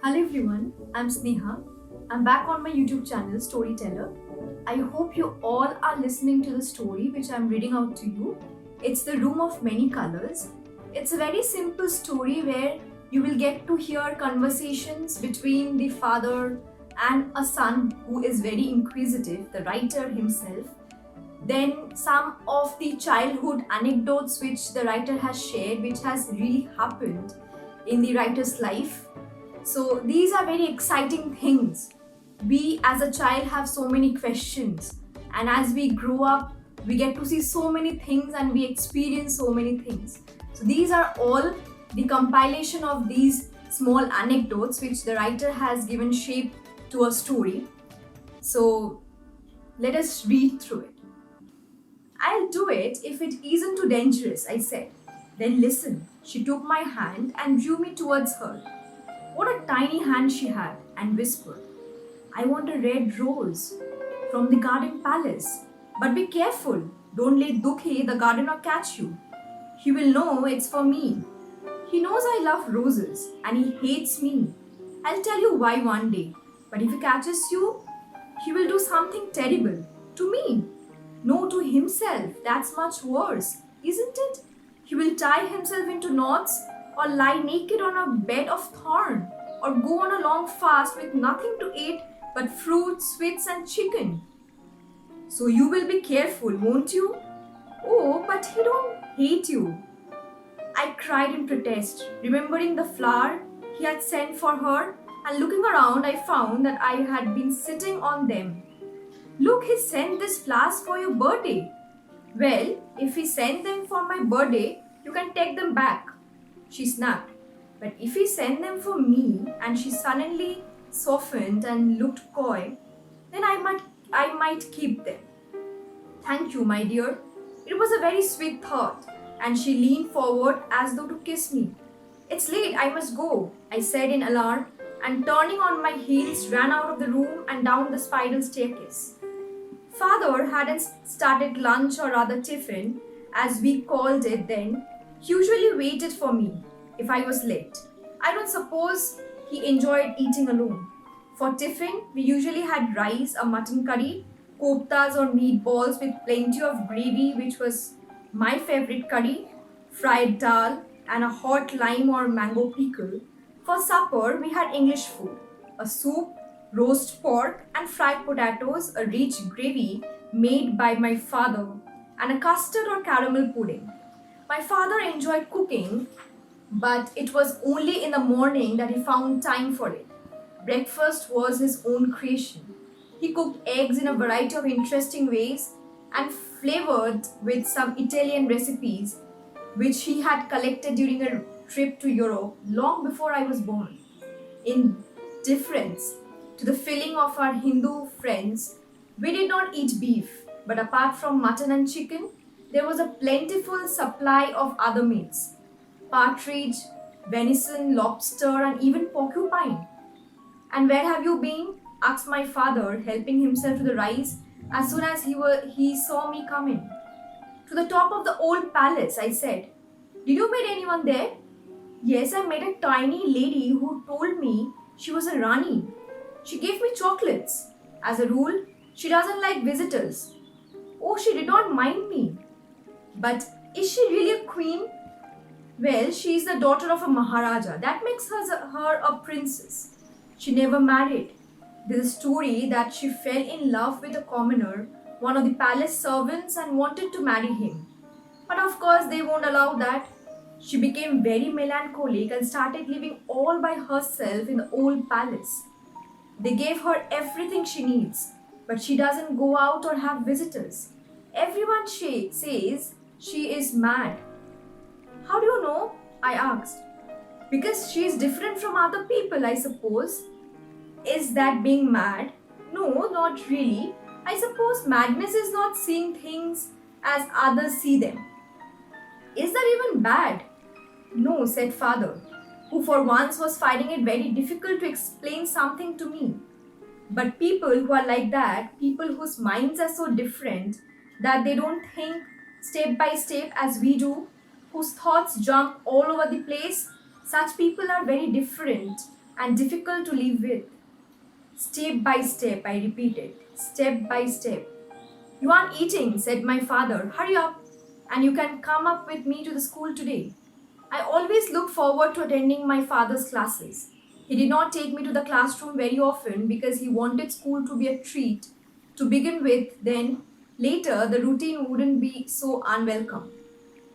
Hello everyone, I'm Sneha. I'm back on my YouTube channel Storyteller. I hope you all are listening to the story which I'm reading out to you. It's The Room of Many Colors. It's a very simple story where you will get to hear conversations between the father and a son who is very inquisitive, the writer himself. Then some of the childhood anecdotes which the writer has shared, which has really happened in the writer's life. So these are very exciting things. We as a child have so many questions, and as we grow up, we get to see so many things and we experience so many things. So these are all the compilation of these small anecdotes which the writer has given shape to a story. So let us read through it. I'll do it if it isn't too dangerous, I said. Then listen. She took my hand and drew me towards her. What a tiny hand she had, and whispered, I want a red rose from the garden palace. But be careful, don't let Dukhi, the gardener, catch you. He will know it's for me. He knows I love roses and he hates me. I'll tell you why one day. But if he catches you, he will do something terrible to me. No, to himself. That's much worse, isn't it? He will tie himself into knots or lie naked on a bed of thorn or go on a long fast with nothing to eat but fruits, sweets, and chicken. So you will be careful, won't you? Oh, but he don't hate you. I cried in protest, remembering the flower he had sent for her, and looking around, I found that I had been sitting on them. Look, he sent these flowers for your birthday. Well, if he sent them for my birthday, you can take them back, she snapped. But if he sent them for me, and she suddenly softened and looked coy, then I might keep them. Thank you, my dear. It was a very sweet thought, and she leaned forward as though to kiss me. It's late, I must go, I said in alarm, and turning on my heels ran out of the room and down the spiral staircase. Father hadn't started lunch or rather tiffin, as we called it then. He usually waited for me if I was late. I don't suppose he enjoyed eating alone. For tiffin, we usually had rice, a mutton curry, koftas or meatballs with plenty of gravy, which was my favorite curry, fried dal, and a hot lime or mango pickle. For supper, we had English food, a soup, roast pork, and fried potatoes, a rich gravy made by my father, and a custard or caramel pudding. My father enjoyed cooking, but it was only in the morning that he found time for it. Breakfast was his own creation. He cooked eggs in a variety of interesting ways and flavored with some Italian recipes which he had collected during a trip to Europe long before I was born. In difference to the filling of our Hindu friends, we did not eat beef, but apart from mutton and chicken, there was a plentiful supply of other meats partridge, venison, lobster, and even porcupine. And where have you been? Asked my father, helping himself to the rice as soon as he saw me coming. To the top of the old palace, I said. Did you meet anyone there? Yes, I met a tiny lady who told me she was a Rani. She gave me chocolates. As a rule, she doesn't like visitors. Oh, she did not mind me. But is she really a queen? Well, she is the daughter of a Maharaja. That makes her a princess. She never married. There's a story that she fell in love with a commoner, one of the palace servants, and wanted to marry him. But of course, they won't allow that. She became very melancholic and started living all by herself in the old palace. They gave her everything she needs, but she doesn't go out or have visitors. Everyone says she is mad. How do you know? I asked. Because she is different from other people, I suppose. Is that being mad? No, not really. I suppose madness is not seeing things as others see them. Is that even bad? No, said father, who for once was finding it very difficult to explain something to me. But people who are like that, people whose minds are so different that they don't think step by step as we do, whose thoughts jump all over the place, such people are very different and difficult to live with. Step by step, I repeated, step by step. You aren't eating, said my father. Hurry up, and you can come up with me to the school today. I always looked forward to attending my father's classes. He did not take me to the classroom very often because he wanted school to be a treat to begin with, then later the routine wouldn't be so unwelcome.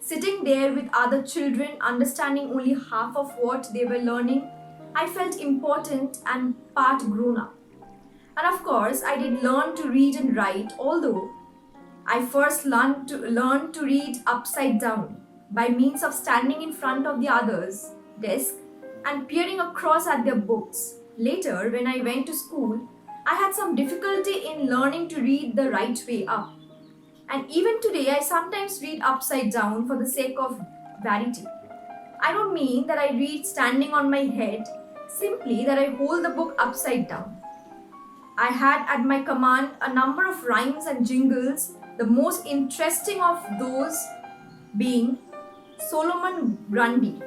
Sitting there with other children, understanding only half of what they were learning, I felt important and part grown up. And of course, I did learn to read and write, although I first learned to read upside down by means of standing in front of the others' desk and peering across at their books. Later, when I went to school, I had some difficulty in learning to read the right way up. And even today, I sometimes read upside down for the sake of variety. I don't mean that I read standing on my head, simply that I hold the book upside down. I had at my command a number of rhymes and jingles, the most interesting of those being Solomon Grundy.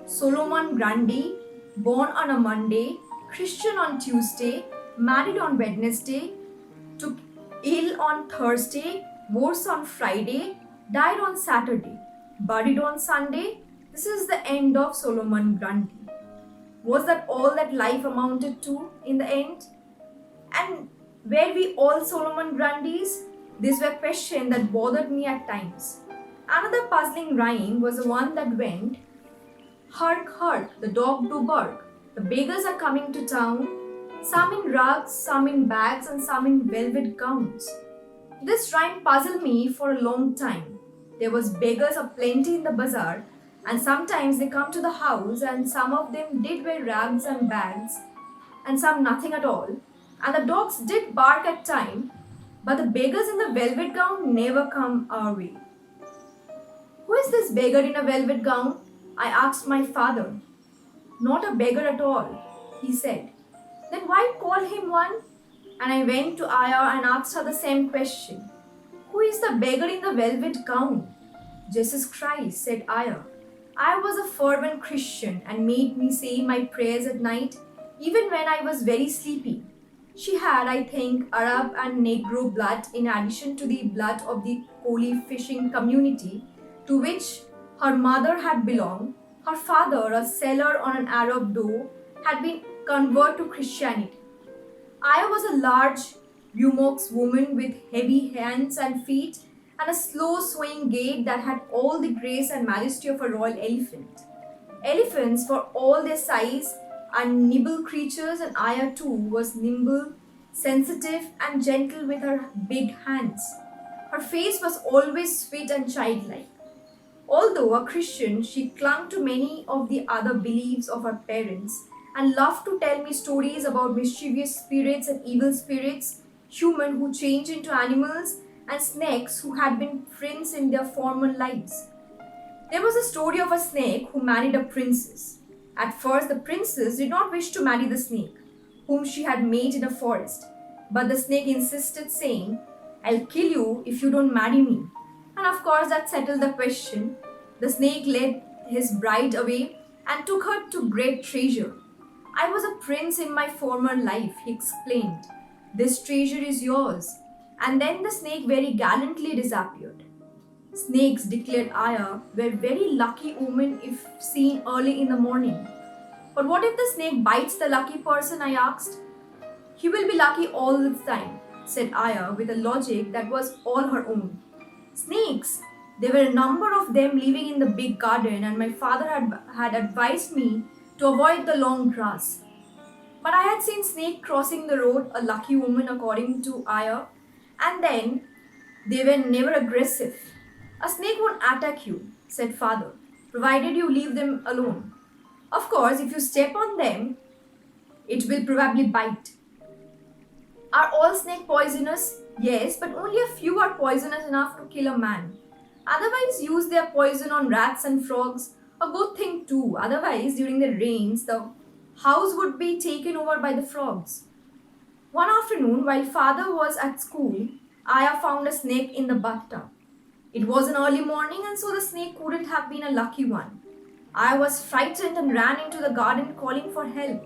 Solomon Grundy, born on a Monday, Christian on Tuesday, married on Wednesday, took ill on Thursday, worse on Friday, died on Saturday, buried on Sunday. This is the end of Solomon Grundy. Was that all that life amounted to in the end? And were we all Solomon Grundys? These were questions that bothered me at times. Another puzzling rhyme was the one that went, "Hark, hark, the dog do bark. The beggars are coming to town. Some in rugs, some in bags, and some in velvet gowns." This rhyme puzzled me for a long time. There was beggars aplenty in the bazaar, and sometimes they come to the house, and some of them did wear rags and bags, and some nothing at all. And the dogs did bark at time, but the beggars in the velvet gown never come our way. "Who is this beggar in a velvet gown?" I asked my father. "Not a beggar at all," he said. "Then why call him one?" And I went to Aya and asked her the same question. "Who is the beggar in the velvet gown?" "Jesus Christ," said Aya. I was a fervent Christian and made me say my prayers at night, even when I was very sleepy. She had, I think, Arab and Negro blood in addition to the blood of the Coley fishing community to which her mother had belonged. Her father, a sailor on an Arab dough, had been converted to Christianity. I was a large, Bumox woman with heavy hands and feet and a slow swaying gait that had all the grace and majesty of a royal elephant. Elephants, for all their size, are nimble creatures, and Aya too was nimble, sensitive, and gentle with her big hands. Her face was always sweet and childlike. Although a Christian, she clung to many of the other beliefs of her parents and loved to tell me stories about mischievous spirits and evil spirits, human who change into animals, and snakes who had been friends in their former lives. There was a story of a snake who married a princess. At first, the princess did not wish to marry the snake, whom she had made in a forest. But the snake insisted, saying, "I'll kill you if you don't marry me." And of course, that settled the question. The snake led his bride away and took her to great treasure. "I was a prince in my former life," he explained. "This treasure is yours." And then the snake very gallantly disappeared. Snakes, declared Aya, were very lucky women if seen early in the morning. "But what if the snake bites the lucky person?" I asked. "He will be lucky all the time," said Aya with a logic that was all her own. Snakes! There were a number of them living in the big garden, and my father had advised me to avoid the long grass. But I had seen snake crossing the road, a lucky woman according to Aya, and then they were never aggressive. "A snake won't attack you," said father, "provided you leave them alone. Of course, if you step on them, it will probably bite." Are all snakes poisonous? Yes, but only a few are poisonous enough to kill a man. Otherwise, use their poison on rats and frogs. A good thing too. Otherwise, during the rains, the house would be taken over by the frogs. One afternoon, while father was at school, Aya found a snake in the bathtub. It was an early morning, and so the snake couldn't have been a lucky one. I was frightened and ran into the garden calling for help.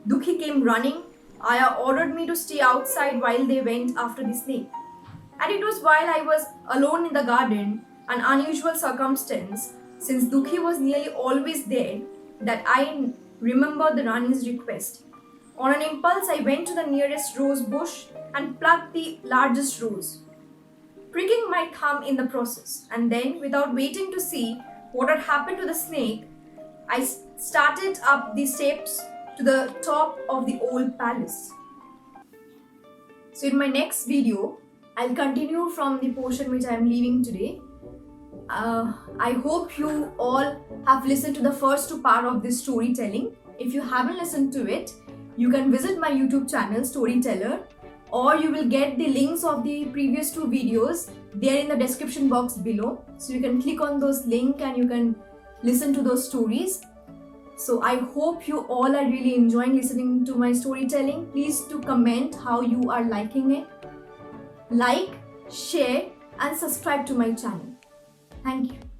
Dukhi came running. Aya ordered me to stay outside while they went after the snake. And it was while I was alone in the garden, an unusual circumstance, since Dukhi was nearly always there, that I remembered the Rani's request. On an impulse, I went to the nearest rose bush and plucked the largest rose, pricking my thumb in the process. And then, without waiting to see what had happened to the snake, I started up the steps to the top of the old palace. So, in my next video, I'll continue from the portion which I am leaving today. I hope you all have listened to the first two part of this storytelling. If you haven't listened to it, you can visit my YouTube channel Storyteller, or you will get the links of the previous two videos there in the description box below. So you can click on those links and you can listen to those stories. So I hope you all are really enjoying listening to my storytelling. Please do comment how you are liking it. Like, share and subscribe to my channel. Thank you.